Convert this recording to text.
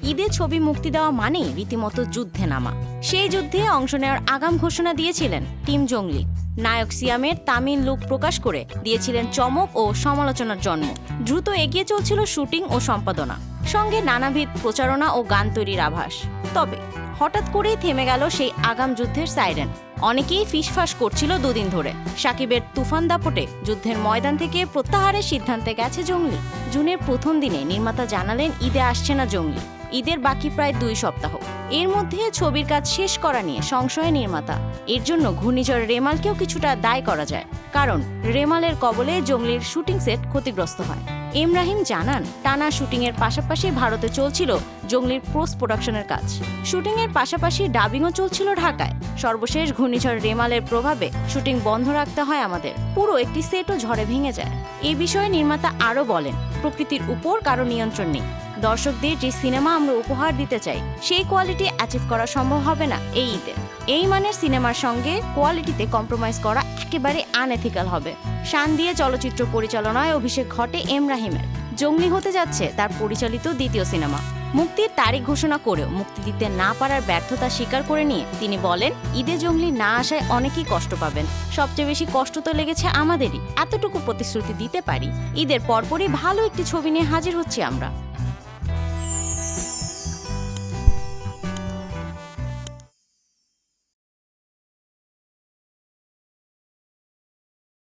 ঈদে ছবি মুক্তি দেওয়া মানেই রীতিমতো যুদ্ধে নামা। সেই যুদ্ধে অংশ নেওয়ার আগাম ঘোষণা দিয়েছিলেন টিম জংলি। নায়ক সিয়ামের তামিল লুক প্রকাশ করে দিয়েছিলেন চমক ও সমালোচনার জন্ম। দ্রুত এগিয়ে চলছিল শুটিং ও সম্পাদনা, সঙ্গে নানাবিধ প্রচারণা ও গান তৈরির আভাস। তবে হঠাৎ করেই থেমে গেল সেই আগাম যুদ্ধের সাইরেন। অনেকেই ফিসফাস করছিল দুদিন ধরে শাকিবের তুফান দাপটে যুদ্ধের ময়দান থেকে প্রত্যাহারের সিদ্ধান্তে গেছে জংলি। জুনের প্রথম দিনে নির্মাতা জানালেন ঈদে আসছে না জংলি। ঈদের বাকি প্রায় 2 সপ্তাহ। এর মধ্যে ছবির কাজ শেষ করা নিয়ে সংশয়ে নির্মাতা। এর জন্য ঘূর্ণিঝড় রেমালকেও কিছুটা দায় করা যায়, কারণ রেমালের কবলে জংলির শুটিং সেট ক্ষতিগ্রস্ত হয়। এম রাহিম জানান, টানা শুটিংয়ের পাশাপাশি ভারতে চলছিল জংলির পোস্ট প্রোডাকশনের কাজ। শুটিংয়ের পাশাপাশি ডাবিংও চলছিল ঢাকায়। সর্বশেষ ঘূর্ণিঝড় রেমালের প্রভাবে শুটিং বন্ধ রাখতে হয় আমাদের। পুরো একটি সেটও ঝড়ে ভেঙে যায়। এ বিষয়ে নির্মাতা আরও বলেন, প্রকৃতির উপর কারো নিয়ন্ত্রণ নেই। দর্শকদের যে সিনেমা আমরা উপহার দিতে চাই সেই কোয়ালিটি অ্যাচিভ করা সম্ভব হবে না এই ঈদে। এই মানের সিনেমার সঙ্গে কোয়ালিটিতে কম্প্রোমাইজ করা একেবারে আনএথিক্যাল হবে। শান দিয়ে চলচ্চিত্র পরিচালনায় অভিষেক ঘটে এম রাহিমের। জংলি হতে যাচ্ছে তার পরিচালিত দ্বিতীয় সিনেমা। মুক্তির তারিখ ঘোষণা করেও মুক্তি দিতে না পারার ব্যর্থতা স্বীকার করে নিয়ে তিনি বলেন, ঈদে জংলি না আসায় অনেকেই কষ্ট পাবেন। সবচেয়ে বেশি কষ্ট তো লেগেছে আমাদেরই। এতটুকু প্রতিশ্রুতি দিতে পারি, ঈদের পরপরই ভালো একটি ছবি নিয়ে হাজির হচ্ছি আমরা।